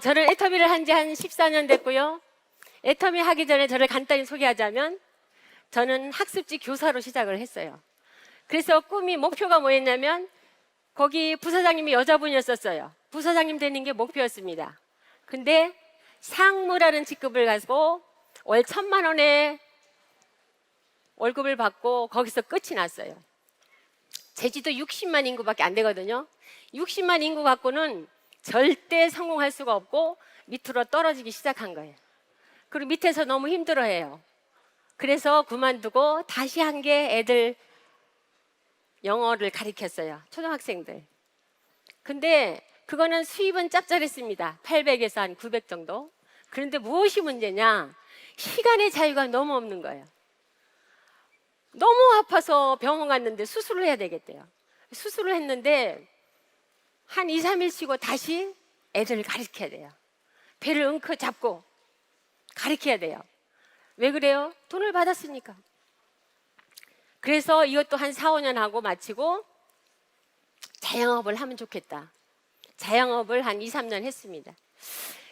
저는 애터미를 한 지 한 14년 됐고요. 애터미 하기 전에 저를 간단히 소개하자면 저는 학습지 교사로 시작을 했어요. 그래서 목표가 뭐였냐면 거기 부사장님이 여자분이었었어요. 부사장님 되는 게 목표였습니다. 근데 상무라는 직급을 가지고 월 1,000만 원의 월급을 받고 거기서 끝이 났어요. 제주도 60만 인구밖에 안 되거든요. 60만 인구 갖고는 절대 성공할 수가 없고 밑으로 떨어지기 시작한 거예요. 그리고 밑에서 너무 힘들어해요. 그래서 그만두고 다시 한 게 애들 영어를 가르쳤어요. 초등학생들. 근데 그거는 수입은 짭짤했습니다. 800에서 한 900 정도. 그런데 무엇이 문제냐? 시간의 자유가 너무 없는 거예요. 너무 아파서 병원 갔는데 수술을 해야 되겠대요. 수술을 했는데 한 2, 3일 쉬고 다시 애들을 가르쳐야 돼요. 배를 엉켜 잡고 가르쳐야 돼요. 왜 그래요? 돈을 받았으니까. 그래서 이것도 한 4, 5년 하고 마치고 자영업을 하면 좋겠다. 자영업을 한 2, 3년 했습니다.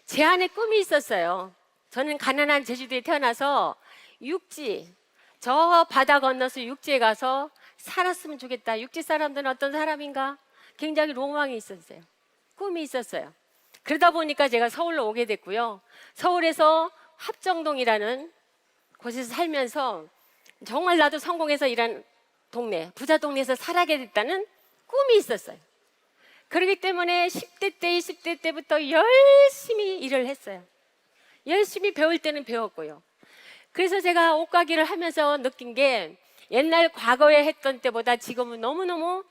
제 안에 꿈이 있었어요. 저는 가난한 제주도에 태어나서 육지, 저 바다 건너서 육지에 가서 살았으면 좋겠다. 육지 사람들은 어떤 사람인가? 굉장히 로망이 있었어요. 꿈이 있었어요. 그러다 보니까 제가 서울로 오게 됐고요. 서울에서 합정동이라는 곳에서 살면서 정말 나도 성공해서 일한 동네, 부자 동네에서 살게 됐다는 꿈이 있었어요. 그렇기 때문에 10대 때, 20대 때부터 열심히 일을 했어요. 열심히 배울 때는 배웠고요. 그래서 제가 옷가게를 하면서 느낀 게 옛날 과거에 했던 때보다 지금은 너무너무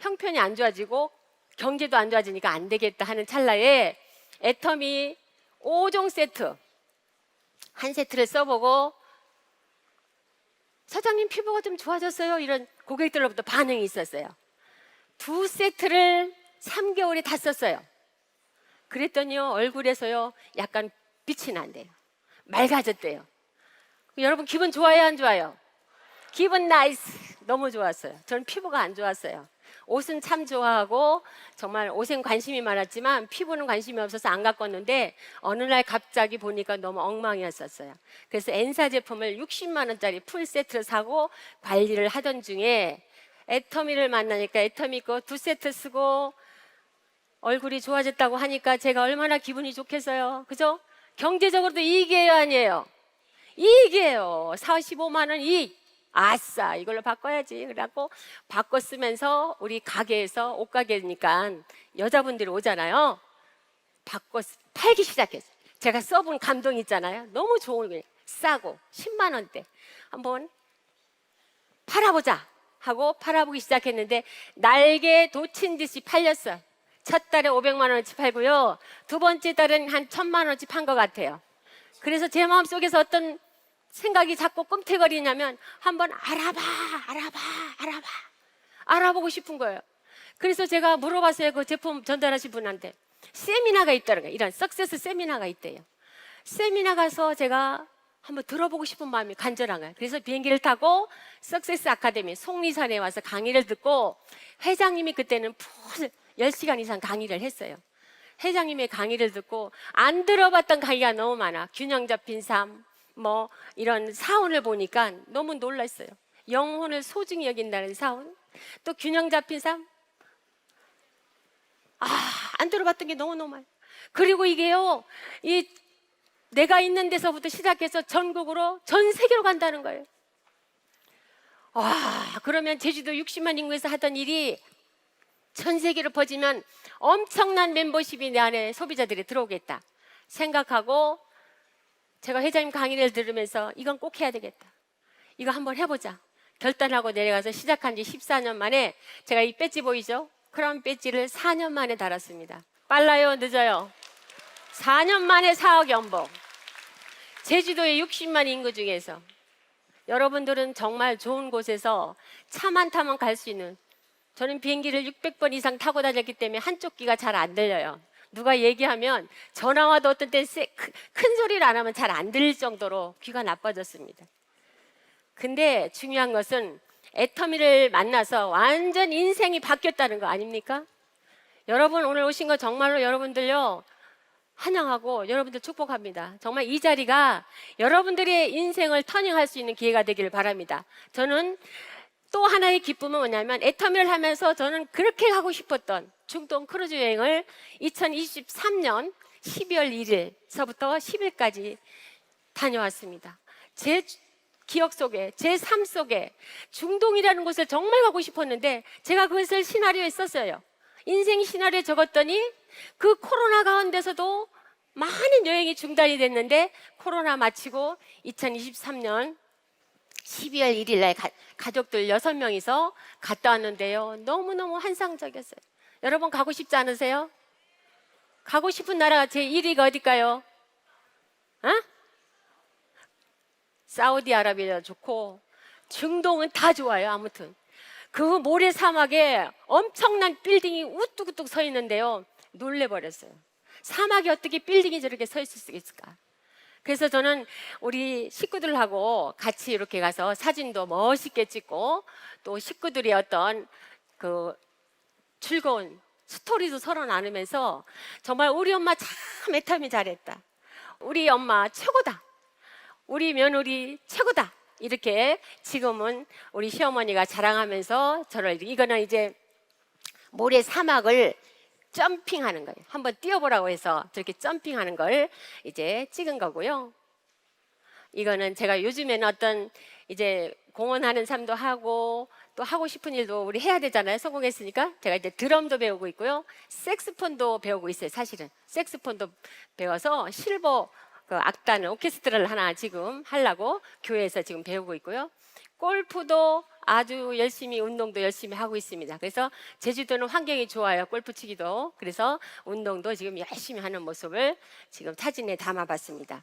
형편이 안 좋아지고 경제도 안 좋아지니까 안 되겠다 하는 찰나에 애터미 5종 세트 한 세트를 써보고 사장님 피부가 좀 좋아졌어요 이런 고객들로부터 반응이 있었어요. 2세트를 3개월에 다 썼어요. 그랬더니요 얼굴에서요 약간 빛이 난대요. 맑아졌대요. 여러분 기분 좋아요 안 좋아요? 기분 나이스. 너무 좋았어요. 저는 피부가 안 좋았어요. 옷은 참 좋아하고 정말 옷엔 관심이 많았지만 피부는 관심이 없어서 안 갖고 왔는데 어느 날 갑자기 보니까 너무 엉망이었었어요. 그래서 N사 제품을 60만 원짜리 풀 세트를 사고 관리를 하던 중에 애터미를 만나니까 애터미 거 2세트 쓰고 얼굴이 좋아졌다고 하니까 제가 얼마나 기분이 좋겠어요. 그죠? 경제적으로도 이익이에요 아니에요? 이익이에요. 45만 원 이익. 아싸 이걸로 바꿔야지. 그래갖고 바꿔 쓰면서 우리 가게에서 옷가게니까 여자분들이 오잖아요. 바꿔 팔기 시작했어요. 제가 써본 감동 있잖아요. 너무 좋은 거예요. 싸고 10만 원대 한번 팔아보자 하고 팔아보기 시작했는데 날개 돋친 듯이 팔렸어요. 첫 달에 500만 원어치 팔고요. 두 번째 달은 한 1,000만 원어치 판 것 같아요. 그래서 제 마음속에서 어떤 생각이 자꾸 꿈틀거리냐면 한번 알아보고 싶은 거예요. 그래서 제가 물어봤어요. 그 제품 전달하신 분한테 세미나가 있더라고요. 이런 석세스 세미나가 있대요. 세미나 가서 제가 한번 들어보고 싶은 마음이 간절한 거예요. 그래서 비행기를 타고 석세스 아카데미 속리산에 와서 강의를 듣고 회장님이 그때는 풀 10시간 이상 강의를 했어요. 회장님의 강의를 듣고 안 들어봤던 강의가 너무 많아. 균형 잡힌 삶, 뭐 이런 사원을 보니까 너무 놀랐어요. 영혼을 소중히 여긴다는 사원, 또 균형 잡힌 삶. 안 들어봤던 게 너무너무 많아요. 그리고 이게요, 내가 있는 데서부터 시작해서 전국으로 전 세계로 간다는 거예요. 그러면 제주도 60만 인구에서 하던 일이 전 세계로 퍼지면 엄청난 멤버십이 내 안에 소비자들이 들어오겠다 생각하고 제가 회장님 강의를 들으면서 이건 꼭 해야 되겠다. 이거 한번 해보자. 결단하고 내려가서 시작한 지 14년 만에 제가 이 배지 보이죠? 크라운 배지를 4년 만에 달았습니다. 빨라요? 늦어요? 4년 만에 4억 연봉. 제주도의 60만 인구 중에서 여러분들은 정말 좋은 곳에서 차만 타면 갈 수 있는, 저는 비행기를 600번 이상 타고 다녔기 때문에 한쪽 귀가 잘 안 들려요. 누가 얘기하면 전화 와도 어떤 때 큰 소리를 안 하면 잘 안 들릴 정도로 귀가 나빠졌습니다. 근데 중요한 것은 애터미를 만나서 완전 인생이 바뀌었다는 거 아닙니까? 여러분 오늘 오신 거 정말로 여러분들요 환영하고 여러분들 축복합니다. 정말 이 자리가 여러분들의 인생을 터닝할 수 있는 기회가 되기를 바랍니다. 저는 또 하나의 기쁨은 뭐냐면 애터미를 하면서 저는 그렇게 가고 싶었던 중동 크루즈 여행을 2023년 12월 1일서부터 10일까지 다녀왔습니다. 제 기억 속에, 제 삶 속에 중동이라는 곳을 정말 가고 싶었는데 제가 그것을 시나리오에 썼어요. 인생 시나리오에 적었더니 그 코로나 가운데서도 많은 여행이 중단이 됐는데 코로나 마치고 2023년 12월 1일 날 가족들 6명이서 갔다 왔는데요. 너무너무 환상적이었어요. 여러분 가고 싶지 않으세요? 가고 싶은 나라가 제 1위가 어딜까요? 사우디아라비아 좋고 중동은 다 좋아요. 아무튼 그 모래 사막에 엄청난 빌딩이 우뚝우뚝 서 있는데요. 놀래버렸어요. 사막에 어떻게 빌딩이 저렇게 서 있을 수 있을까? 그래서 저는 우리 식구들하고 같이 이렇게 가서 사진도 멋있게 찍고 또 식구들이 어떤 그 즐거운 스토리도 서로 나누면서 정말 우리 엄마 참 애터미 잘했다. 우리 엄마 최고다. 우리 며느리 최고다. 이렇게 지금은 우리 시어머니가 자랑하면서 저를 이거는 이제 모래 사막을 점핑하는 거예요. 한번 뛰어보라고 해서 저렇게 점핑하는 걸 이제 찍은 거고요. 이거는 제가 요즘에는 어떤 이제 공헌하는 삶도 하고 또 하고 싶은 일도 우리 해야 되잖아요. 성공했으니까 제가 이제 드럼도 배우고 있고요. 색스폰도 배우고 있어요. 사실은 색스폰도 배워서 실버 그 악단 오케스트라를 하나 지금 하려고 교회에서 지금 배우고 있고요. 골프도 아주 열심히 운동도 열심히 하고 있습니다. 그래서 제주도는 환경이 좋아요. 골프 치기도. 그래서 운동도 지금 열심히 하는 모습을 지금 사진에 담아봤습니다.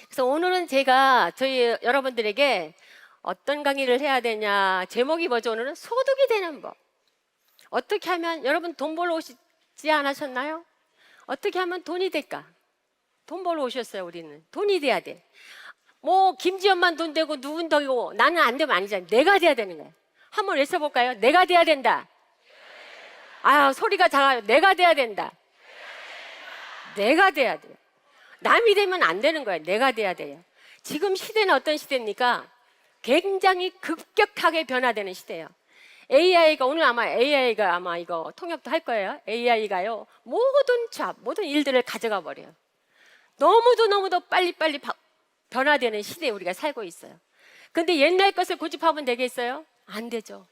그래서 오늘은 제가 저희 여러분들에게 어떤 강의를 해야 되냐, 제목이 뭐죠? 오늘은 소득이 되는 법. 어떻게 하면, 여러분 돈 벌러 오시지 않으셨나요? 어떻게 하면 돈이 될까? 돈 벌러 오셨어요. 우리는 돈이 돼야 돼. 뭐 김지연만 돈 되고 누군 되고 나는 안 되면 아니잖아요. 내가 돼야 되는 거예요. 한번 외쳐볼까요? 내가 돼야 된다. 아, 소리가 작아요. 내가 돼야 된다. 내가 돼야 돼요. 남이 되면 안 되는 거예요. 내가 돼야 돼요. 지금 시대는 어떤 시대입니까? 굉장히 급격하게 변화되는 시대예요. AI가 오늘 AI가 아마 이거 통역도 할 거예요. AI가요 모든 일들을 가져가 버려요. 너무도 빨리빨리 변화되는 시대에 우리가 살고 있어요. 근데 옛날 것을 고집하면 되겠어요? 안 되죠.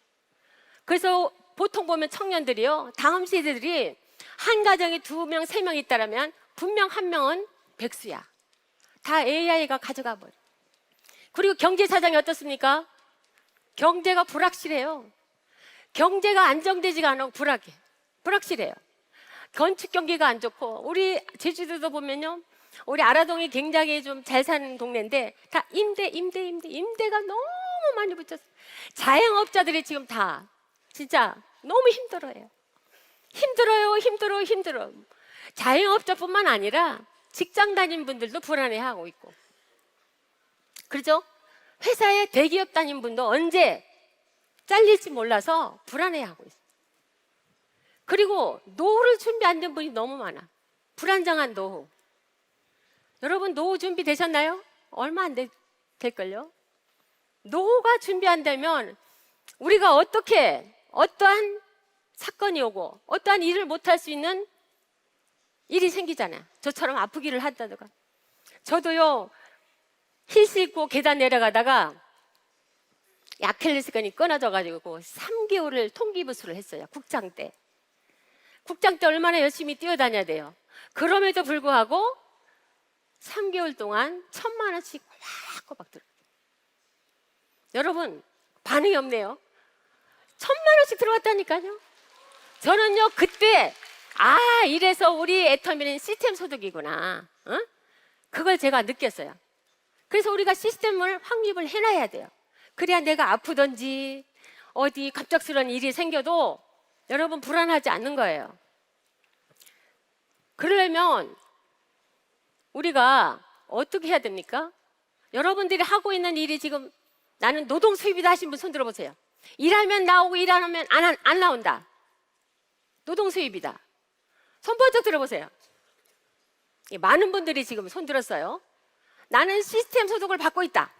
그래서 보통 보면 청년들이요, 다음 세대들이 한 가정에 2명, 3명 있다라면 분명 한 명은 백수야. 다 AI가 가져가 버려. 그리고 경제 사정이 어떻습니까? 경제가 불확실해요. 경제가 안정되지가 않아. 불확실해요. 건축 경기가 안 좋고, 우리 제주도도 보면요, 우리 아라동이 굉장히 좀 잘 사는 동네인데 다 임대가 너무 많이 붙였어요. 자영업자들이 지금 다 진짜 너무 힘들어요. 힘들어. 자영업자뿐만 아니라 직장 다닌 분들도 불안해하고 있고, 그렇죠? 회사에 대기업 다닌 분도 언제 잘릴지 몰라서 불안해하고 있어요. 그리고 노후를 준비 안 된 분이 너무 많아. 불안정한 노후. 여러분 노후 준비 되셨나요? 얼마 안 될걸요? 노후가 준비 안 되면 우리가 어떠한 사건이 오고 어떠한 일을 못할 수 있는 일이 생기잖아요. 저처럼 아프기를 한다든가. 저도요, 힐스 입고 계단 내려가다가 아킬레스건이 끊어져가지고 3개월을 통기부스를 했어요. 국장 때 얼마나 열심히 뛰어다녀야 돼요. 그럼에도 불구하고 3개월 동안 1,000만 원씩 꼬박꼬박 들어요. 여러분 반응이 없네요. 1,000만 원씩 들어왔다니까요. 저는요 그때 이래서 우리 애터미는 시스템 소득이구나. 그걸 제가 느꼈어요. 그래서 우리가 시스템을 확립을 해놔야 돼요. 그래야 내가 아프든지 어디 갑작스러운 일이 생겨도 여러분 불안하지 않는 거예요. 그러려면 우리가 어떻게 해야 됩니까? 여러분들이 하고 있는 일이 지금 나는 노동 수입이다 하신 분 손 들어보세요. 일하면 나오고 일 안 하면 안 나온다. 노동 수입이다. 손 번쩍 들어보세요. 많은 분들이 지금 손 들었어요. 나는 시스템 소득을 받고 있다.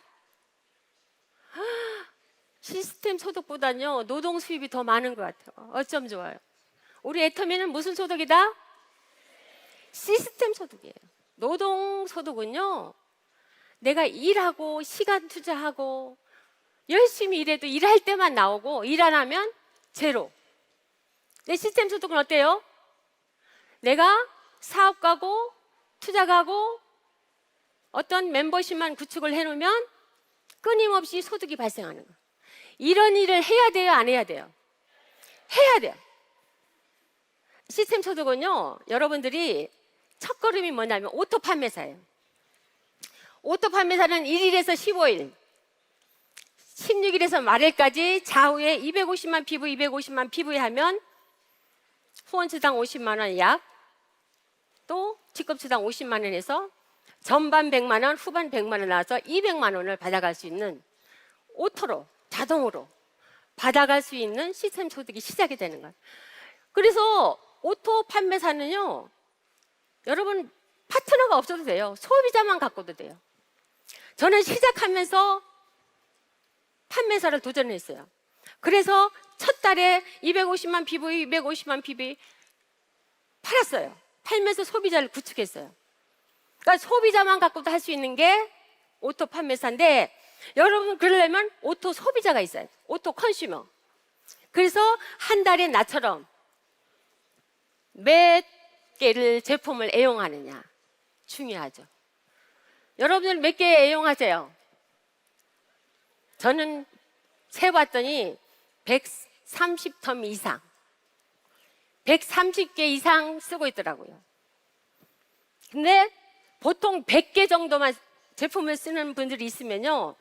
시스템 소득보다는요, 노동 수입이 더 많은 것 같아요. 어쩜 좋아요. 우리 애터미는 무슨 소득이다? 시스템 소득이에요. 노동 소득은요, 내가 일하고 시간 투자하고 열심히 일해도 일할 때만 나오고 일 안 하면 제로. 내 시스템 소득은 어때요? 내가 사업가고 투자가고 어떤 멤버십만 구축을 해놓으면 끊임없이 소득이 발생하는 거예요. 이런 일을 해야 돼요, 안 해야 돼요? 해야 돼요. 시스템 소득은요, 여러분들이 첫걸음이 뭐냐면 오토 판매사예요. 오토 판매사는 1일에서 15일, 16일에서 말일까지 좌우에 250만 PV, 250만 PV 하면 후원수당 50만 원 약, 또 직급수당 50만 원에서 전반 100만 원, 후반 100만 원 나와서 200만 원을 받아갈 수 있는 오토로, 자동으로 받아갈 수 있는 시스템 소득이 시작이 되는 거예요. 그래서 오토 판매사는요, 여러분 파트너가 없어도 돼요. 소비자만 갖고도 돼요. 저는 시작하면서 판매사를 도전했어요. 그래서 첫 달에 250만 PV, 250만 PV 팔았어요. 팔면서 소비자를 구축했어요. 그러니까 소비자만 갖고도 할 수 있는 게 오토 판매사인데, 여러분 그러려면 오토 소비자가 있어요. 오토 컨슈머. 그래서 한 달에 나처럼 몇 개를 제품을 애용하느냐 중요하죠. 여러분들 몇 개 애용하세요? 저는 세봤더니 130텀 이상, 130개 이상 쓰고 있더라고요. 근데 보통 100개 정도만 제품을 쓰는 분들이 있으면요,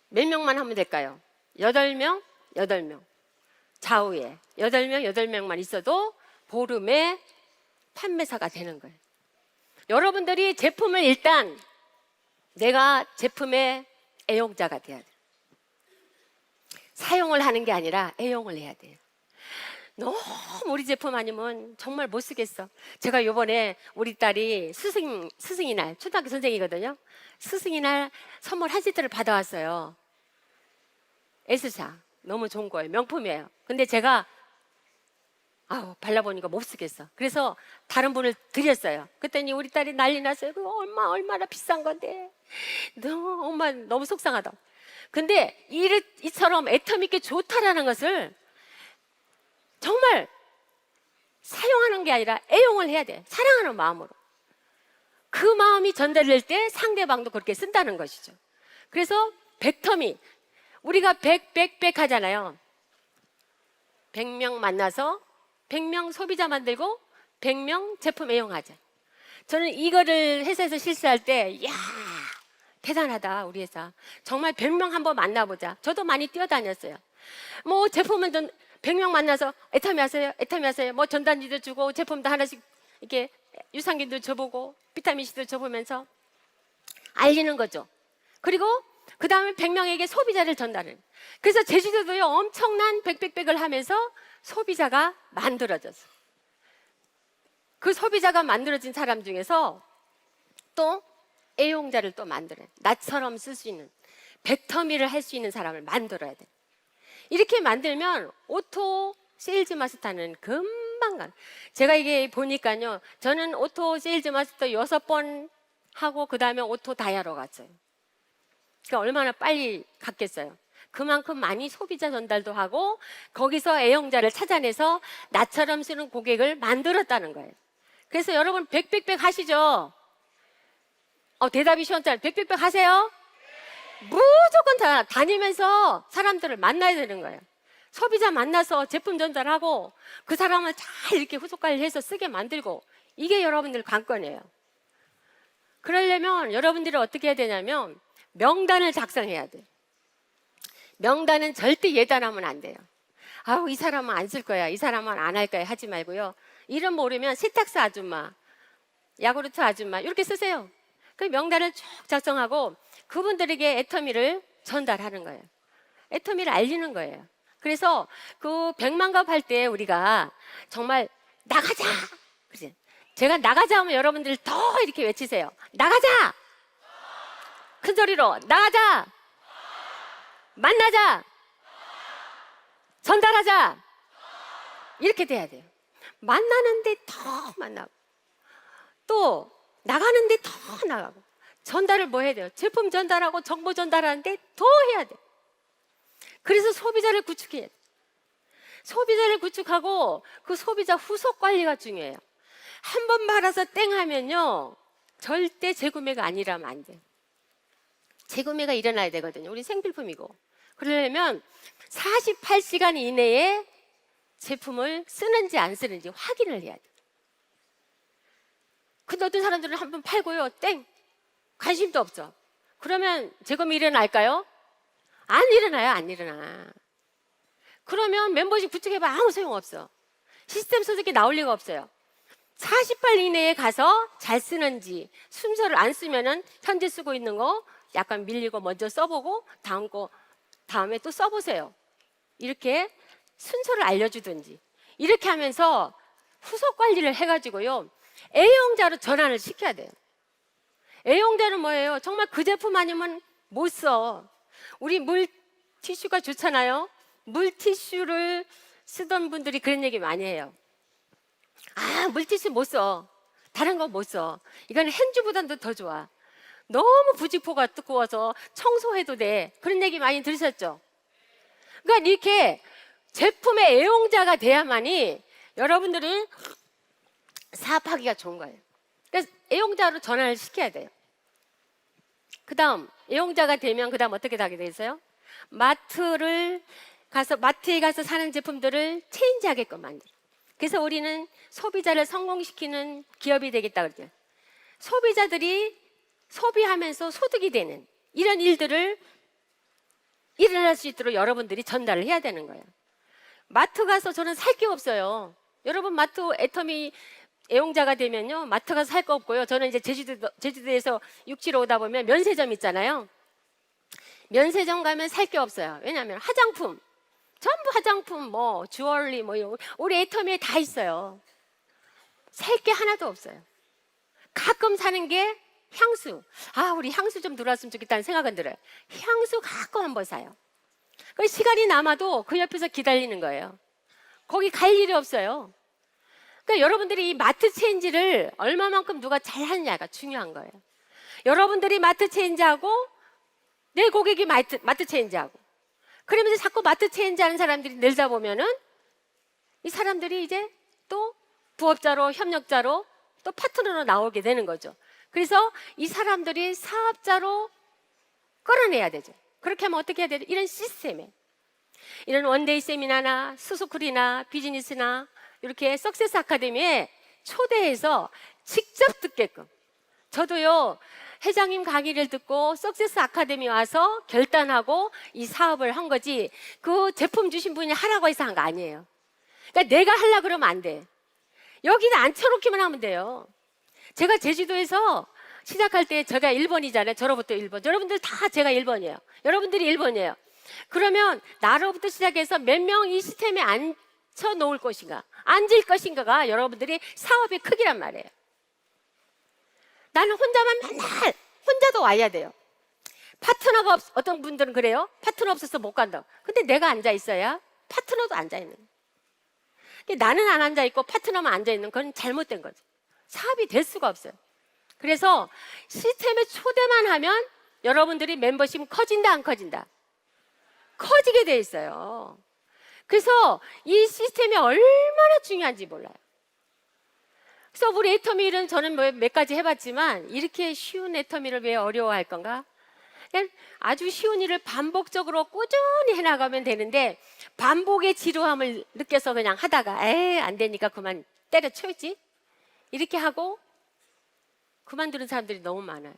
몇 명만 하면 될까요? 8명? 8명. 좌우에 8명, 8명만 있어도 보름에 판매사가 되는 거예요. 여러분들이 제품을 일단 내가 제품의 애용자가 돼야 돼요. 사용을 하는 게 아니라 애용을 해야 돼요. 너무 우리 제품 아니면 정말 못 쓰겠어. 제가 이번에 우리 딸이 스승의 날, 초등학교 선생이거든요. 스승의 날 선물 한 세트를 받아왔어요. 에스사. 너무 좋은 거예요. 명품이에요. 근데 제가 발라보니까 못 쓰겠어. 그래서 다른 분을 드렸어요. 그랬더니 우리 딸이 난리 났어요. 그거 얼마나 비싼 건데. 엄마 너무 속상하다. 근데 이처럼 애텀 있게 좋다라는 것을 정말 사용하는 게 아니라 애용을 해야 돼. 사랑하는 마음으로. 그 마음이 전달될 때 상대방도 그렇게 쓴다는 것이죠. 그래서 100텀이, 우리가 100 하잖아요. 100명 만나서 100명 소비자 만들고 100명 제품 애용하자. 저는 이거를 회사에서 실시할 때, 이야, 대단하다, 우리 회사. 정말 100명 한번 만나보자. 저도 많이 뛰어다녔어요. 뭐 제품은 100명 만나서 애터미 하세요, 애터미 하세요. 뭐 전단지도 주고 제품도 하나씩 이렇게 유산균도 줘보고 비타민C도 줘보면서 알리는 거죠. 그리고 그 다음에 100명에게 소비자를 전달을. 그래서 제주도도요, 엄청난 백백백을 하면서 소비자가 만들어졌어요. 그 소비자가 만들어진 사람 중에서 또 애용자를 또 만들어요. 나처럼 쓸 수 있는, 100터미를 할 수 있는 사람을 만들어야 돼요. 이렇게 만들면 오토 세일즈 마스터는 금방 가요. 제가 이게 보니까요, 저는 오토 세일즈 마스터 6번 하고 그 다음에 오토 다이아로 갔어요. 그러니까 얼마나 빨리 갔겠어요. 그만큼 많이 소비자 전달도 하고 거기서 애용자를 찾아내서 나처럼 쓰는 고객을 만들었다는 거예요. 그래서 여러분 백백백 하시죠? 대답이 시원찮아요. 백백백 하세요? 무조건 다니면서 사람들을 만나야 되는 거예요. 소비자 만나서 제품 전달하고 그 사람을 잘 이렇게 후속 관리해서 쓰게 만들고, 이게 여러분들 관건이에요. 그러려면 여러분들이 어떻게 해야 되냐면 명단을 작성해야 돼요. 명단은 절대 예단하면 안 돼요. 이 사람은 안 쓸 거야, 이 사람은 안 할 거야 하지 말고요. 이름 모르면 세탁소 아줌마, 야구르트 아줌마 이렇게 쓰세요. 그 명단을 쭉 작성하고 그분들에게 애터미를 전달하는 거예요. 애터미를 알리는 거예요. 그래서 그 100만 갑 할 때 우리가 정말 나가자! 그치? 제가 나가자 하면 여러분들 더 이렇게 외치세요. 나가자! 큰 소리로 나가자! 만나자! 전달하자! 이렇게 돼야 돼요. 만나는데 더 만나고, 또 나가는데 더 나가고, 전달을 뭐 해야 돼요? 제품 전달하고 정보 전달하는데 더 해야 돼요. 그래서 소비자를 구축해야 돼요. 소비자를 구축하고 그 소비자 후속 관리가 중요해요. 한 번 팔아서 땡 하면요, 절대 재구매가 아니라면 안 돼요. 재구매가 일어나야 되거든요. 우리 생필품이고. 그러려면 48시간 이내에 제품을 쓰는지 안 쓰는지 확인을 해야 돼요. 근데 어떤 사람들은 한 번 팔고요, 땡! 관심도 없죠. 그러면 재구매 일어날까요? 안 일어나요, 안 일어나. 그러면 멤버십 구축해봐 아무 소용없어. 시스템 소득이 나올 리가 없어요. 48 이내에 가서 잘 쓰는지, 순서를 안 쓰면은 현재 쓰고 있는 거 약간 밀리고 먼저 써보고 다음 거 다음에 또 써보세요. 이렇게 순서를 알려주든지 이렇게 하면서 후속 관리를 해가지고요, 애용자로 전환을 시켜야 돼요. 애용자는 뭐예요? 정말 그 제품 아니면 못 써. 우리 물티슈가 좋잖아요. 물티슈를 쓰던 분들이 그런 얘기 많이 해요. 아, 물티슈 못 써. 다른 거 못 써. 이건 행주보다도 더 좋아. 너무 부직포가 두꺼워서 청소해도 돼. 그런 얘기 많이 들으셨죠? 그러니까 이렇게 제품의 애용자가 돼야만이 여러분들이 사업하기가 좋은 거예요. 그래서 애용자로 전환을 시켜야 돼요. 그 다음 애용자가 되면 그 다음 어떻게 하게 되겠어요? 마트에 가서 사는 제품들을 체인지하게끔 만들어. 그래서 우리는 소비자를 성공시키는 기업이 되겠다 그러죠. 소비자들이 소비하면서 소득이 되는 이런 일들을 일어날 수 있도록 여러분들이 전달을 해야 되는 거예요. 마트 가서 저는 살 게 없어요. 여러분 마트 애터미 애용자가 되면요, 마트 가서 살 거 없고요. 저는 이제 제주도에서 육지로 오다 보면 면세점 있잖아요. 면세점 가면 살 게 없어요. 왜냐하면 화장품, 전부 화장품, 뭐 주얼리, 뭐 이런 우리 애터미에 다 있어요. 살 게 하나도 없어요. 가끔 사는 게 향수. 아, 우리 향수 좀 들어왔으면 좋겠다는 생각은 들어요. 향수 가끔 한번 사요. 그 시간이 남아도 그 옆에서 기다리는 거예요. 거기 갈 일이 없어요. 그러니까 여러분들이 이 마트 체인지를 얼마만큼 누가 잘 하느냐가 중요한 거예요. 여러분들이 마트 체인지하고 내 고객이 마트 체인지하고 그러면서 자꾸 마트 체인지하는 사람들이 늘다 보면은 이 사람들이 이제 또 부업자로, 협력자로, 또 파트너로 나오게 되는 거죠. 그래서 이 사람들이 사업자로 끌어내야 되죠. 그렇게 하면 어떻게 해야 되죠? 이런 시스템에, 이런 원데이 세미나나 수수쿨이나 비즈니스나 이렇게 석세스 아카데미에 초대해서 직접 듣게끔. 저도요, 회장님 강의를 듣고 석세스 아카데미 와서 결단하고 이 사업을 한 거지, 그 제품 주신 분이 하라고 해서 한 거 아니에요. 그러니까 내가 하려고 그러면 안 돼. 여기는 앉혀놓기만 하면 돼요. 제가 제주도에서 시작할 때 제가 1번이잖아요. 저로부터 1번. 여러분들 다 제가 1번이에요. 여러분들이 1번이에요. 그러면 나로부터 시작해서 몇 명 이 시스템에 앉혀놓을 것인가, 앉을 것인가가 여러분들이 사업의 크기란 말이에요. 나는 혼자만 맨날 혼자도 와야 돼요. 파트너가 어떤 분들은 그래요. 파트너 없어서 못 간다. 근데 내가 앉아 있어야 파트너도 앉아 있는 거예요. 나는 안 앉아 있고 파트너만 앉아 있는 건 잘못된 거죠. 사업이 될 수가 없어요. 그래서 시스템에 초대만 하면 여러분들이 멤버십은 커진다 안 커진다? 커지게 돼 있어요. 그래서 이 시스템이 얼마나 중요한지 몰라요. 그래서 우리 애터미는 저는 몇 가지 해봤지만 이렇게 쉬운 애터미를 왜 어려워할 건가? 그냥 아주 쉬운 일을 반복적으로 꾸준히 해나가면 되는데 반복의 지루함을 느껴서 그냥 하다가 에이 안 되니까 그만 때려쳐야지 이렇게 하고 그만두는 사람들이 너무 많아요.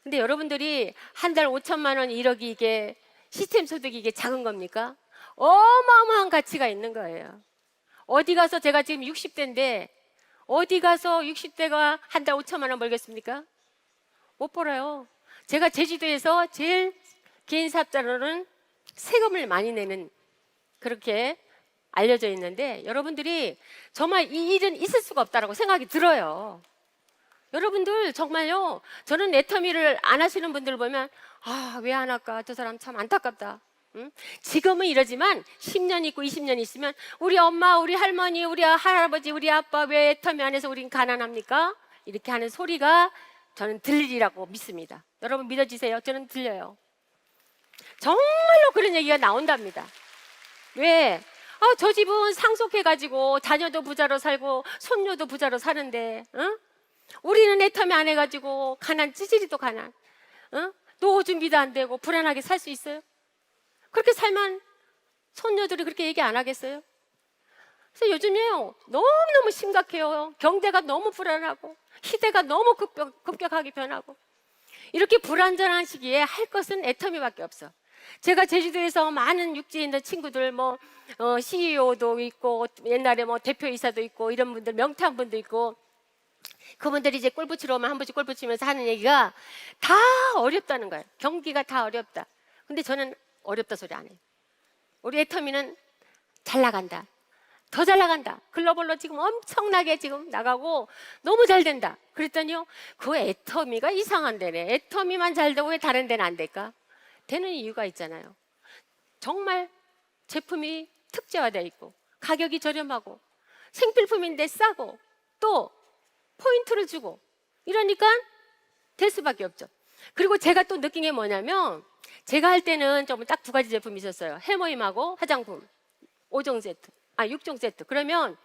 근데 여러분들이 한 달 5천만 원 1억이 이게 시스템 소득이 이게 작은 겁니까? 어마어마한 가치가 있는 거예요. 어디 가서 제가 지금 60대인데 어디 가서 60대가 한 달 5천만 원 벌겠습니까? 못 벌어요. 제가 제주도에서 제일 개인 사업자로는 세금을 많이 내는 그렇게 알려져 있는데 여러분들이 정말 이 일은 있을 수가 없다라고 생각이 들어요. 여러분들 정말요, 저는 애터미를 안 하시는 분들 보면 왜 안 할까? 저 사람 참 안타깝다. 응? 지금은 이러지만 10년 있고 20년 있으면 우리 엄마, 우리 할머니, 우리 할아버지, 우리 아빠 왜 애터미 안 해서 우린 가난합니까? 이렇게 하는 소리가 저는 들리리라고 믿습니다. 여러분 믿어지세요? 저는 들려요. 정말로 그런 얘기가 나온답니다. 왜? 저 집은 상속해가지고 자녀도 부자로 살고 손녀도 부자로 사는데, 응? 우리는 애터미 안 해가지고 가난, 찌질이도 가난, 응? 노후 준비도 안 되고 불안하게 살 수 있어요? 그렇게 살면 손녀들이 그렇게 얘기 안 하겠어요? 그래서 요즘에요, 너무너무 심각해요. 경제가 너무 불안하고 시대가 너무 급격하게 변하고, 이렇게 불안전한 시기에 할 것은 애터미밖에 없어. 제가 제주도에서 많은 육지에 있는 친구들, CEO도 있고 옛날에 대표이사도 있고 이런 분들, 명태한 분도 있고, 그분들이 이제 골프 치러 오면 한 번씩 골프 치면서 하는 얘기가 다 어렵다는 거예요. 경기가 다 어렵다. 근데 저는 어렵다 소리 안 해요. 우리 애터미는 잘 나간다. 더 잘 나간다. 글로벌로 지금 엄청나게 지금 나가고 너무 잘 된다. 그랬더니요, 그 애터미가 이상한 데네. 애터미만 잘 되고 왜 다른 데는 안 될까? 되는 이유가 있잖아요. 정말 제품이 특제화되어 있고 가격이 저렴하고 생필품인데 싸고 또 포인트를 주고 이러니까 될 수밖에 없죠. 그리고 제가 또 느낀 게 뭐냐면, 제가 할 때는 좀 딱 두 가지 제품이 있었어요. 헤모임하고 화장품 5종 세트, 6종 세트. 그러면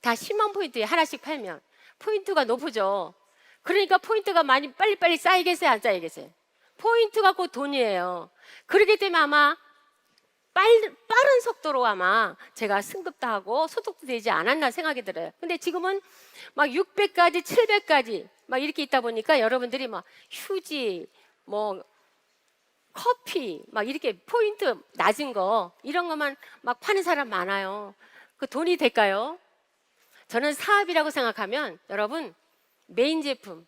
다 10만 포인트에 하나씩 팔면 포인트가 높으죠. 그러니까 포인트가 많이 빨리빨리 쌓이겠어요, 안 쌓이겠어요? 포인트가 곧 돈이에요. 그렇기 때문에 아마 빠른 속도로 아마 제가 승급도 하고 소득도 되지 않았나 생각이 들어요. 근데 지금은 막 600까지 700까지 막 이렇게 있다 보니까 여러분들이 막 휴지, 커피 막 이렇게 포인트 낮은 거 이런 것만 막 파는 사람 많아요. 그 돈이 될까요? 저는 사업이라고 생각하면 여러분, 메인 제품,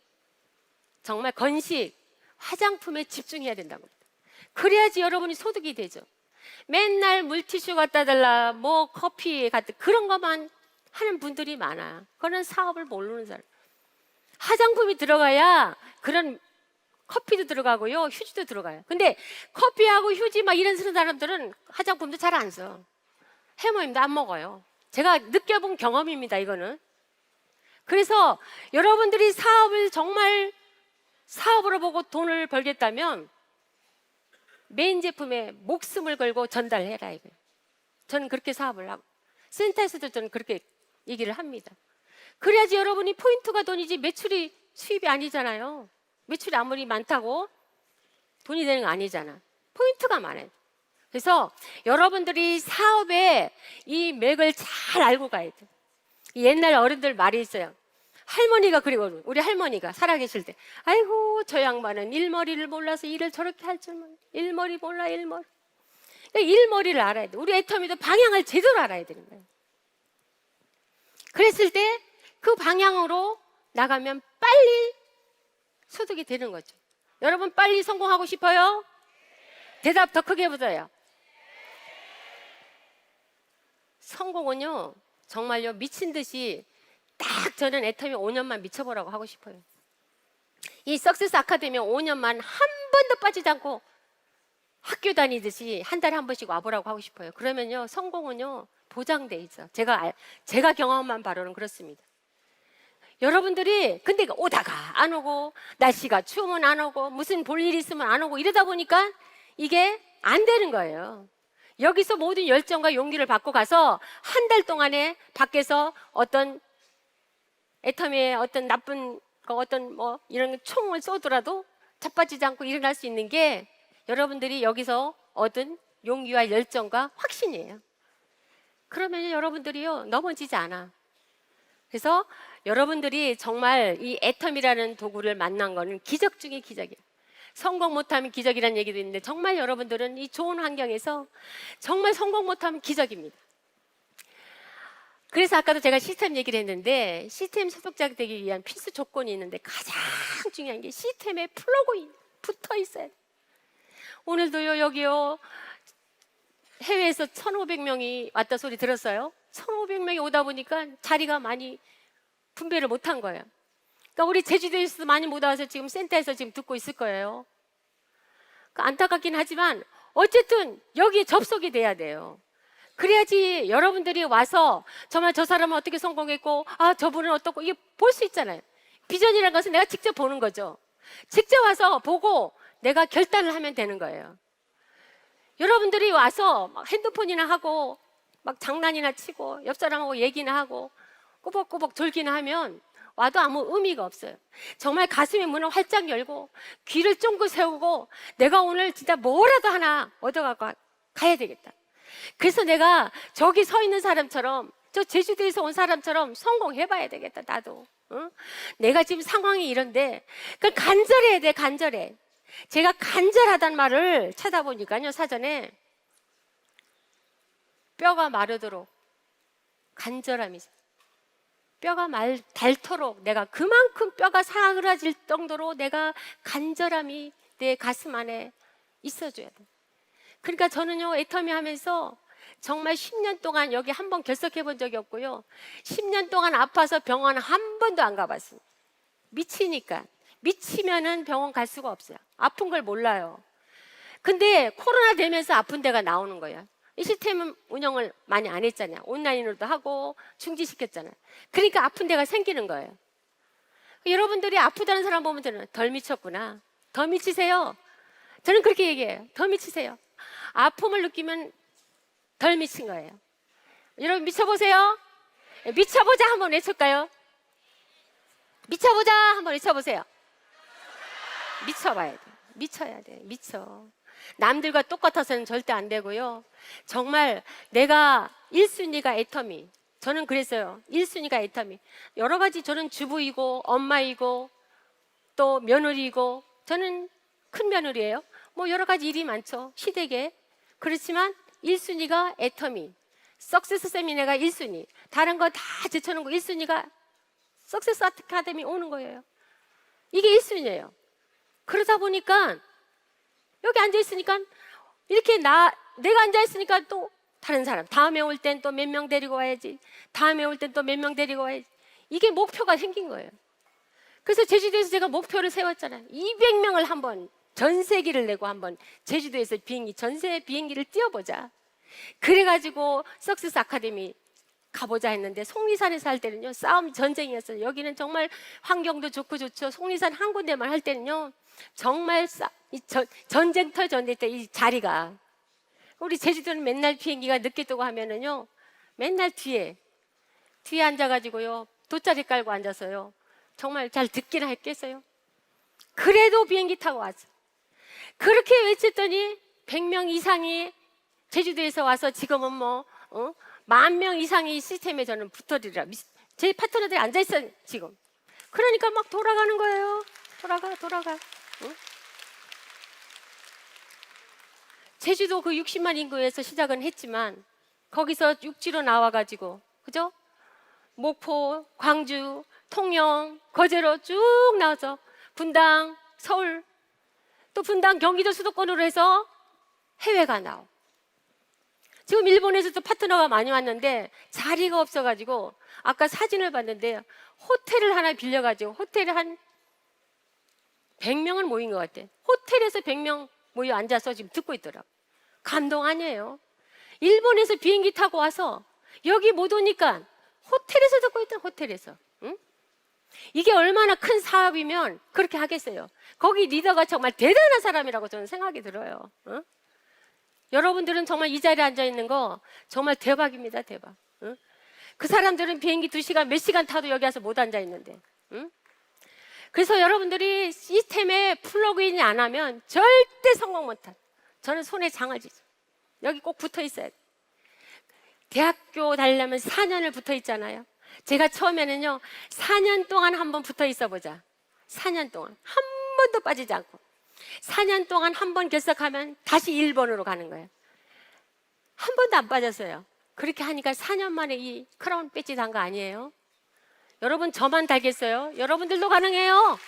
정말 건식, 화장품에 집중해야 된다고. 그래야지 여러분이 소득이 되죠. 맨날 물티슈 갖다 달라, 커피 갖다, 그런 것만 하는 분들이 많아요. 그거는 사업을 모르는 사람. 화장품이 들어가야 그런 커피도 들어가고요, 휴지도 들어가요. 근데 커피하고 휴지 막 이런 쓰는 사람들은 화장품도 잘 안 써. 해모임도 안 먹어요. 제가 느껴본 경험입니다, 이거는. 그래서 여러분들이 사업을 정말 사업으로 보고 돈을 벌겠다면 메인 제품에 목숨을 걸고 전달해라, 이거예요. 저는 그렇게 사업을 하고, 센터에서도 저는 그렇게 얘기를 합니다. 그래야지 여러분이 포인트가 돈이지 매출이 수입이 아니잖아요. 매출이 아무리 많다고 돈이 되는 거 아니잖아. 포인트가 많아요. 그래서 여러분들이 사업에 이 맥을 잘 알고 가야 돼. 옛날 어른들 말이 있어요. 할머니가, 그리고 우리 할머니가 살아계실 때, 아이고 저 양반은 일머리를 몰라서 일을 저렇게 할 줄만. 일머리 몰라, 일머리. 그러니까 일머리를 알아야 돼. 우리 애터미도 방향을 제대로 알아야 되는 거예요. 그랬을 때 그 방향으로 나가면 빨리 소득이 되는 거죠. 여러분 빨리 성공하고 싶어요? 대답 더 크게 해보세요. 성공은요, 정말요, 미친 듯이 딱 저는 애터미 5년만 미쳐보라고 하고 싶어요. 이 석세스 아카데미 5년만 한 번도 빠지지 않고 학교 다니듯이 한 달에 한 번씩 와보라고 하고 싶어요. 그러면요, 성공은요 보장돼 있어. 제가 경험한 바로는 그렇습니다. 여러분들이 근데 오다가 안 오고, 날씨가 추우면 안 오고, 무슨 볼 일 있으면 안 오고, 이러다 보니까 이게 안 되는 거예요. 여기서 모든 열정과 용기를 받고 가서 한 달 동안에 밖에서 어떤 애터미의 어떤 나쁜 이런 총을 쏘더라도 자빠지지 않고 일어날 수 있는 게 여러분들이 여기서 얻은 용기와 열정과 확신이에요. 그러면 여러분들이요 넘어지지 않아. 그래서 여러분들이 정말 이 애터미라는 도구를 만난 거는 기적 중에 기적이에요. 성공 못하면 기적이라는 얘기도 있는데, 정말 여러분들은 이 좋은 환경에서 정말 성공 못하면 기적입니다. 그래서 아까도 제가 시스템 얘기를 했는데, 시스템 소속자 되기 위한 필수 조건이 있는데 가장 중요한 게 시스템에 플러그인 붙어 있어야 돼요. 오늘도요, 여기요 해외에서 1,500명이 왔다 소리 들었어요. 1,500명이 오다 보니까 자리가 많이 분배를 못한 거예요. 그러니까 우리 제주도에서도 많이 못 와서 지금 센터에서 지금 듣고 있을 거예요. 그러니까 안타깝긴 하지만 어쨌든 여기에 접속이 돼야 돼요. 그래야지 여러분들이 와서 정말 저 사람은 어떻게 성공했고, 아, 저분은 어떻고, 이게 볼 수 있잖아요. 비전이라는 것은 내가 직접 보는 거죠. 직접 와서 보고 내가 결단을 하면 되는 거예요. 여러분들이 와서 막 핸드폰이나 하고 막 장난이나 치고 옆 사람하고 얘기나 하고 꾸벅꾸벅 졸기나 하면 와도 아무 의미가 없어요. 정말 가슴의 문을 활짝 열고 귀를 쫑긋 세우고 내가 오늘 진짜 뭐라도 하나 얻어가고 가야 되겠다. 그래서 내가 저기 서 있는 사람처럼, 저 제주도에서 온 사람처럼 성공해봐야 되겠다. 나도. 응? 내가 지금 상황이 이런데 그러니까 간절해야 돼. 간절해. 제가 간절하단 말을 찾아보니까요, 사전에 뼈가 마르도록 간절함이, 뼈가 닳도록 내가 그만큼 뼈가 사그라질 정도로 내가 간절함이 내 가슴 안에 있어줘야 돼. 그러니까 저는요, 애터미 하면서 정말 10년 동안 여기 한 번 결석해 본 적이 없고요, 10년 동안 아파서 병원 한 번도 안 가봤습니다. 미치니까. 미치면은 병원 갈 수가 없어요. 아픈 걸 몰라요. 근데 코로나 되면서 아픈 데가 나오는 거예요. 이 시스템 운영을 많이 안 했잖아요. 온라인으로도 하고 중지시켰잖아요. 그러니까 아픈 데가 생기는 거예요. 여러분들이 아프다는 사람 보면 저는 덜 미쳤구나. 더 미치세요. 저는 그렇게 얘기해요. 더 미치세요. 아픔을 느끼면 덜 미친 거예요. 여러분 미쳐보세요. 미쳐보자 한번 외칠까요? 미쳐보자 한번 외쳐보세요. 미쳐봐야 돼. 미쳐야 돼. 미쳐. 남들과 똑같아서는 절대 안 되고요. 정말 내가 1순위가 애터미. 저는 그랬어요. 1순위가 애터미. 여러 가지 저는 주부이고 엄마이고 또 며느리이고, 저는 큰 며느리예요. 뭐 여러 가지 일이 많죠. 시댁에. 그렇지만 1순위가 애터미. 석세스 세미나가 1순위. 다른 거 다 제쳐놓은 거 1순위가 석세스 아카데미 오는 거예요. 이게 1순위예요. 그러다 보니까 여기 앉아있으니까 이렇게 내가 앉아있으니까 또 다른 사람, 다음에 올 땐 또 몇 명 데리고 와야지, 다음에 올 땐 또 몇 명 데리고 와야지. 이게 목표가 생긴 거예요. 그래서 제주도에서 제가 목표를 세웠잖아요. 200명을 한번 전세기를 내고 한번 제주도에서 전세 비행기를 띄워보자. 그래가지고 석세스 아카데미 가보자 했는데, 속리산에서 할 때는요, 싸움 전쟁이었어요. 여기는 정말 환경도 좋고 좋죠. 속리산 한 군데만 할 때는요, 정말 전쟁터 전쟁터 이 자리가, 우리 제주도는 맨날 비행기가 늦게 뜨고 하면은요, 맨날 뒤에 앉아가지고요, 돗자리 깔고 앉아서요, 정말 잘 듣기나 했겠어요. 그래도 비행기 타고 왔어. 그렇게 외쳤더니 100명 이상이 제주도에서 와서 지금은 뭐 10,000명 이상의 시스템에 저는 붙어들이라, 제 파트너들이 앉아있어요 지금. 그러니까 막 돌아가는 거예요. 돌아가. 응? 제주도 그 60만 인구에서 시작은 했지만 거기서 육지로 나와가지고, 그죠? 목포, 광주, 통영, 거제로 쭉 나와서 분당, 서울, 또 분당, 경기도 수도권으로 해서 해외가 나오고, 지금 일본에서도 파트너가 많이 왔는데 자리가 없어가지고 아까 사진을 봤는데 호텔을 하나 빌려가지고 호텔에 한 100명은 모인 것 같아. 호텔에서 100명 모여 앉아서 지금 듣고 있더라고. 감동 아니에요? 일본에서 비행기 타고 와서 여기 못 오니까 호텔에서 듣고 있던, 호텔에서. 응? 이게 얼마나 큰 사업이면 그렇게 하겠어요. 거기 리더가 정말 대단한 사람이라고 저는 생각이 들어요. 응? 여러분들은 정말 이 자리에 앉아있는 거 정말 대박입니다. 대박. 응? 그 사람들은 비행기 2시간 몇 시간 타도 여기 와서 못 앉아있는데. 응? 그래서 여러분들이 시스템에 플러그인이 안 하면 절대 성공 못한, 저는 손에 장을 쥐죠. 여기 꼭 붙어 있어야 돼. 대학교 다니려면 4년을 붙어 있잖아요. 제가 처음에는요, 4년 동안 한번 붙어 있어 보자. 4년 동안 한 번도 빠지지 않고 4년 동안 한 번 결석하면 다시 1번으로 가는 거예요. 한 번도 안 빠졌어요. 그렇게 하니까 4년 만에 이 크라운 배지 단 거 아니에요? 여러분 저만 달겠어요? 여러분들도 가능해요.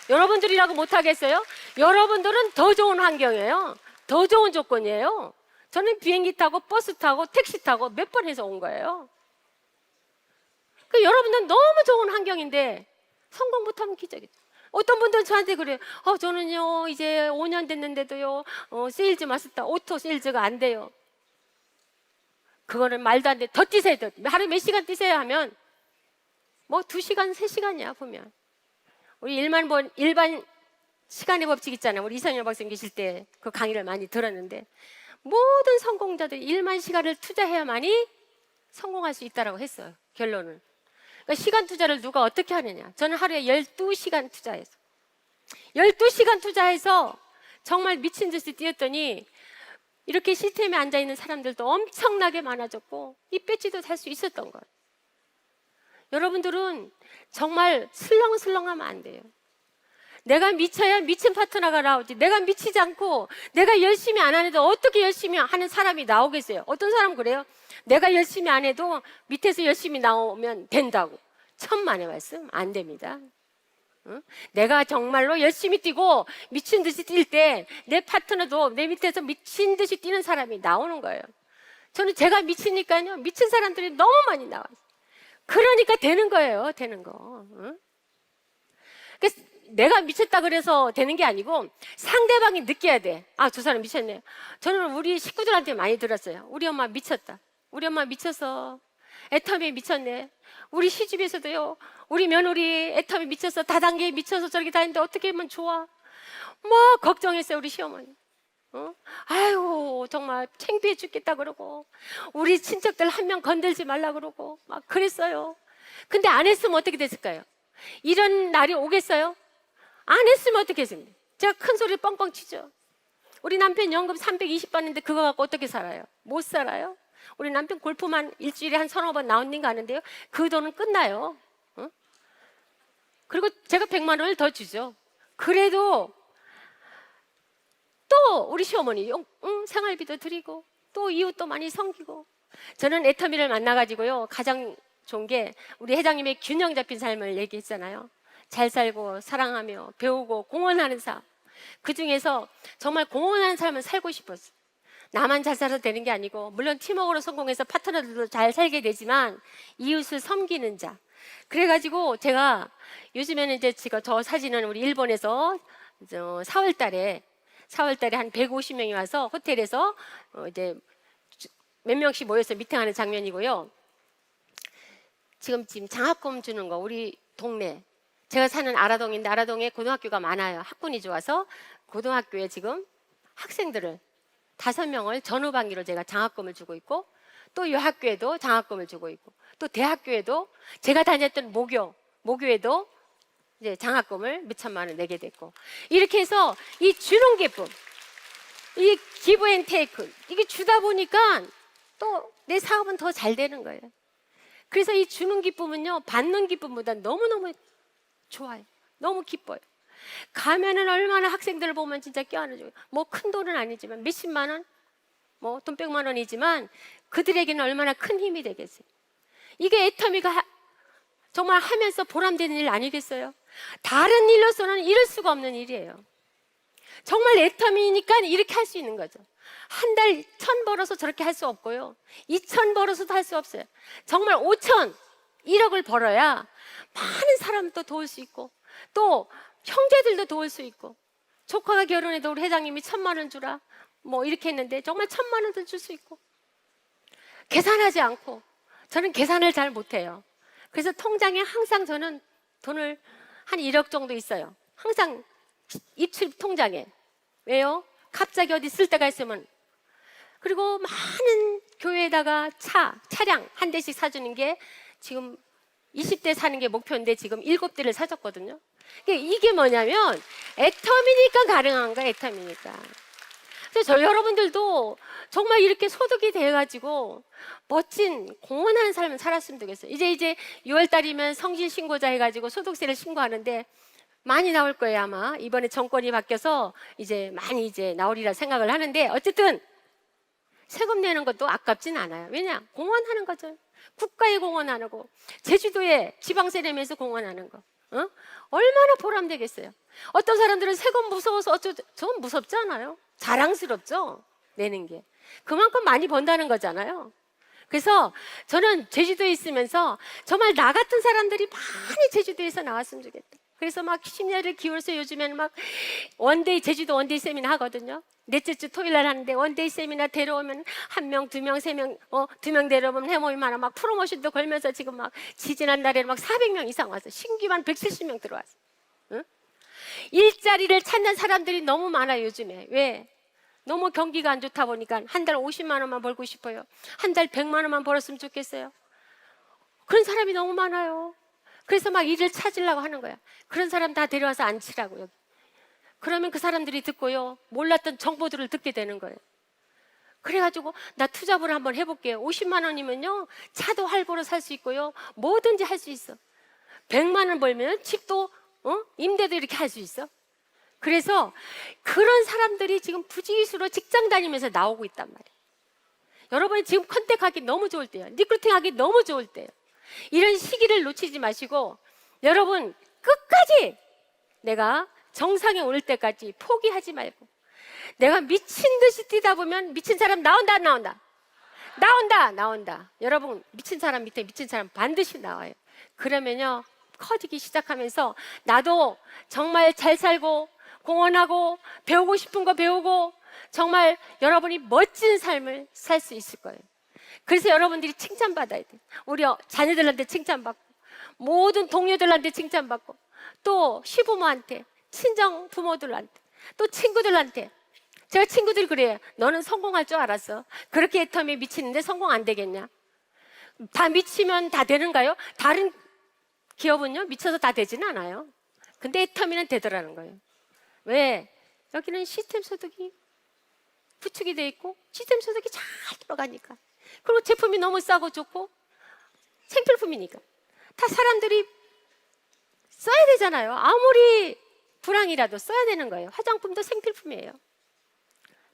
여러분들이라고 못하겠어요? 여러분들은 더 좋은 환경이에요. 더 좋은 조건이에요. 저는 비행기 타고 버스 타고 택시 타고 몇 번 해서 온 거예요. 그 여러분들 너무 좋은 환경인데 성공 못하면 기적이죠. 어떤 분들은 저한테 그래요. 저는요 이제 5년 됐는데도요 세일즈 마스터 오토 세일즈가 안 돼요. 그거는 말도 안 돼. 더 뛰세요. 하루에 몇 시간 뛰세요 하면 뭐 2시간 3시간이야 보면. 우리 일반 시간의 법칙 있잖아요. 우리 이선열 박사님 계실 때 그 강의를 많이 들었는데 모든 성공자들이 1만 시간을 투자해야만이 성공할 수 있다라고 했어요. 결론은. 그러니까 시간 투자를 누가 어떻게 하느냐. 저는 하루에 12시간 투자해서 12시간 투자해서 정말 미친 듯이 뛰었더니 이렇게 시스템에 앉아있는 사람들도 엄청나게 많아졌고 이 배지도 살 수 있었던 거예요. 여러분들은 정말 슬렁슬렁하면 안 돼요. 내가 미쳐야 미친 파트너가 나오지. 내가 미치지 않고 내가 열심히 안 하는데 어떻게 열심히 하는 사람이 나오겠어요? 어떤 사람은 그래요. 내가 열심히 안 해도 밑에서 열심히 나오면 된다고. 천만의 말씀 안 됩니다. 응? 내가 정말로 열심히 뛰고 미친 듯이 뛸 때 내 파트너도 내 밑에서 미친 듯이 뛰는 사람이 나오는 거예요. 저는 제가 미치니까요 미친 사람들이 너무 많이 나와요. 그러니까 되는 거예요. 되는 거. 응? 그래서 내가 미쳤다 그래서 되는 게 아니고 상대방이 느껴야 돼. 저 사람 미쳤네. 저는 우리 식구들한테 많이 들었어요. 우리 엄마 미쳤다. 우리 엄마 미쳐서 애터미에 미쳤네. 우리 시집에서도요 우리 며느리 애터미 미쳐서 다단계에 미쳐서 저렇게 다니는데 어떻게 하면 좋아. 뭐 걱정했어요 우리 시어머니. 아이고 정말 창피해 죽겠다 그러고 우리 친척들 한 명 건들지 말라 그러고 막 그랬어요. 근데 안 했으면 어떻게 됐을까요? 이런 날이 오겠어요? 안 했으면 어떻게 했습니까? 제가 큰 소리 뻥뻥 치죠. 우리 남편 연금 320 받는데 그거 갖고 어떻게 살아요? 못 살아요. 우리 남편 골프만 일주일에 한 서너 번 나온닝 가는데요 그 돈은 끝나요. 그리고 제가 100만 원을 더 주죠. 그래도 또 우리 시어머니 생활비도 드리고 또 이웃도 많이 섬기고. 저는 애터미를 만나가지고요 가장 좋은 게 우리 회장님의 균형 잡힌 삶을 얘기했잖아요. 잘 살고 사랑하며 배우고 공헌하는 삶. 그 중에서 정말 공헌하는 삶을 살고 싶었어요. 나만 잘 살아도 되는 게 아니고 물론 팀워크로 성공해서 파트너들도 잘 살게 되지만 이웃을 섬기는 자. 그래가지고 제가 요즘에는 이제 제가 저 사진은 우리 일본에서 4월 달에 한 150명이 와서 호텔에서 이제 몇 명씩 모여서 미팅하는 장면이고요. 지금 장학금 주는 거 우리 동네 제가 사는 아라동인데 아라동에 고등학교가 많아요. 학군이 좋아서 고등학교에 지금 학생들을 5명을 전후반기로 제가 장학금을 주고 있고 또 이 학교에도 장학금을 주고 있고 또 대학교에도 제가 다녔던 모교에도 이제 장학금을 몇 천만 원 내게 됐고 이렇게 해서 이 주는 기쁨 이 기브 앤 테이크 이게 주다 보니까 또 내 사업은 더 잘 되는 거예요. 그래서 이 주는 기쁨은요 받는 기쁨보다 너무너무 좋아요. 너무 기뻐요. 가면은 얼마나 학생들을 보면 진짜 껴안아줘요. 뭐 큰 돈은 아니지만 몇십만 원, 뭐 돈 100만 원이지만 그들에게는 얼마나 큰 힘이 되겠어요. 이게 애터미가 정말 하면서 보람되는 일 아니겠어요? 다른 일로서는 이룰 수가 없는 일이에요. 정말 애터미니까 이렇게 할 수 있는 거죠. 한 달 1,000 벌어서 저렇게 할 수 없고요 2,000 벌어서도 할 수 없어요. 정말 5,000, 1억을 벌어야 많은 사람도 도울 수 있고 또 형제들도 도울 수 있고 조카가 결혼해도 우리 회장님이 1,000만 원 주라 뭐 이렇게 했는데 정말 1,000만 원도 줄 수 있고 계산하지 않고 저는 계산을 잘 못해요. 그래서 통장에 항상 저는 돈을 한 1억 정도 있어요. 항상 입출 통장에. 왜요? 갑자기 어디 쓸 데가 있으면. 그리고 많은 교회에다가 차량 한 대씩 사주는 게 지금 20대 사는 게 목표인데 지금 7대를 사줬거든요. 이게 뭐냐면 애터미니까 가능한 거야. 애터미니까. 그래서 저희 여러분들도 정말 이렇게 소득이 돼가지고 멋진 공헌하는 삶을 살았으면 좋겠어요. 이제 6월달이면 성실신고자 해가지고 소득세를 신고하는데 많이 나올 거예요. 아마 이번에 정권이 바뀌어서 이제 많이 이제 나오리라 생각을 하는데 어쨌든 세금 내는 것도 아깝진 않아요. 왜냐? 공헌하는 거죠. 국가에 공헌하는 거, 제주도에 지방세 내면서 공헌하는 거, 얼마나 보람되겠어요. 어떤 사람들은 세금 무서워서 전 무섭지 않아요. 자랑스럽죠. 내는 게. 그만큼 많이 번다는 거잖아요. 그래서 저는 제주도에 있으면서 정말 나 같은 사람들이 많이 제주도에서 나왔으면 좋겠다. 그래서 막 심려를 기울여서 요즘에는 막 제주도 원데이 세미나 하거든요. 넷째 주 토요일 날 하는데 원데이 세미나 데려오면 1명, 2명, 3명, 2명 데려오면 해모임 하나 막 프로모션도 걸면서 지금 막 지지난 달에는 막 400명 이상 왔어. 신규만 170명 들어왔어. 응? 일자리를 찾는 사람들이 너무 많아요, 요즘에. 왜? 너무 경기가 안 좋다 보니까 한 달 50만 원만 벌고 싶어요. 한 달 100만 원만 벌었으면 좋겠어요. 그런 사람이 너무 많아요. 그래서 막 일을 찾으려고 하는 거야. 그런 사람 다 데려와서 앉히라고, 여기. 그러면 그 사람들이 듣고요, 몰랐던 정보들을 듣게 되는 거예요. 그래가지고 나 투잡을 한번 해볼게요. 50만 원이면요 차도 할부로 살 수 있고요, 뭐든지 할 수 있어. 100만 원 벌면 집도 임대도 이렇게 할 수 있어. 그래서 그런 사람들이 지금 부지기수로 직장 다니면서 나오고 있단 말이에요. 여러분이 지금 컨택하기 너무 좋을 때예요. 리크루팅하기 너무 좋을 때예요. 이런 시기를 놓치지 마시고 여러분 끝까지 내가 정상에 오를 때까지 포기하지 말고, 내가 미친 듯이 뛰다 보면 미친 사람 나온다 안 나온다? 나온다. 여러분 미친 사람 밑에 미친 사람 반드시 나와요. 그러면요 커지기 시작하면서 나도 정말 잘 살고 공헌하고 배우고 싶은 거 배우고 정말 여러분이 멋진 삶을 살 수 있을 거예요. 그래서 여러분들이 칭찬받아야 돼요. 우리 자녀들한테 칭찬받고, 모든 동료들한테 칭찬받고, 또 시부모한테, 친정 부모들한테, 또 친구들한테. 제가 친구들 그래요. 너는 성공할 줄 알았어. 그렇게 애터미에 미치는데 성공 안 되겠냐? 다 미치면 다 되는가요? 다른 기업은요 미쳐서 다 되지는 않아요. 근데 애터미는 되더라는 거예요. 왜? 여기는 시스템 소득이 구축이 돼 있고 시스템 소득이 잘 들어가니까, 그리고 제품이 너무 싸고 좋고 생필품이니까 다 사람들이 써야 되잖아요. 아무리 불황이라도 써야 되는 거예요. 화장품도 생필품이에요.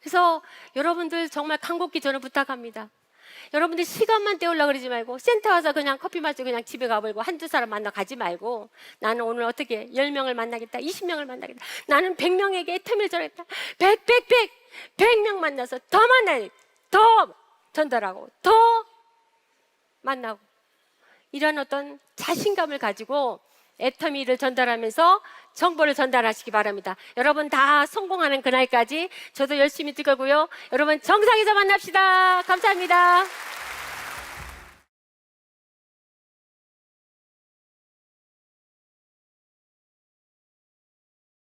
그래서 여러분들 정말 간곡히 저는 부탁합니다. 여러분들 시간만 때우려고 그러지 말고 센터 와서 그냥 커피 마시고 그냥 집에 가버리고 한두 사람 만나 가지 말고, 나는 오늘 어떻게 10명을 만나겠다, 20명을 만나겠다, 나는 100명에게 애터미를 전하겠다, 100명 만나서 더 만나야, 더 전달하고 더 만나고, 이런 어떤 자신감을 가지고 애터미를 전달하면서 정보를 전달하시기 바랍니다. 여러분 다 성공하는 그날까지 저도 열심히 뛰고요. 여러분 정상에서 만납시다. 감사합니다.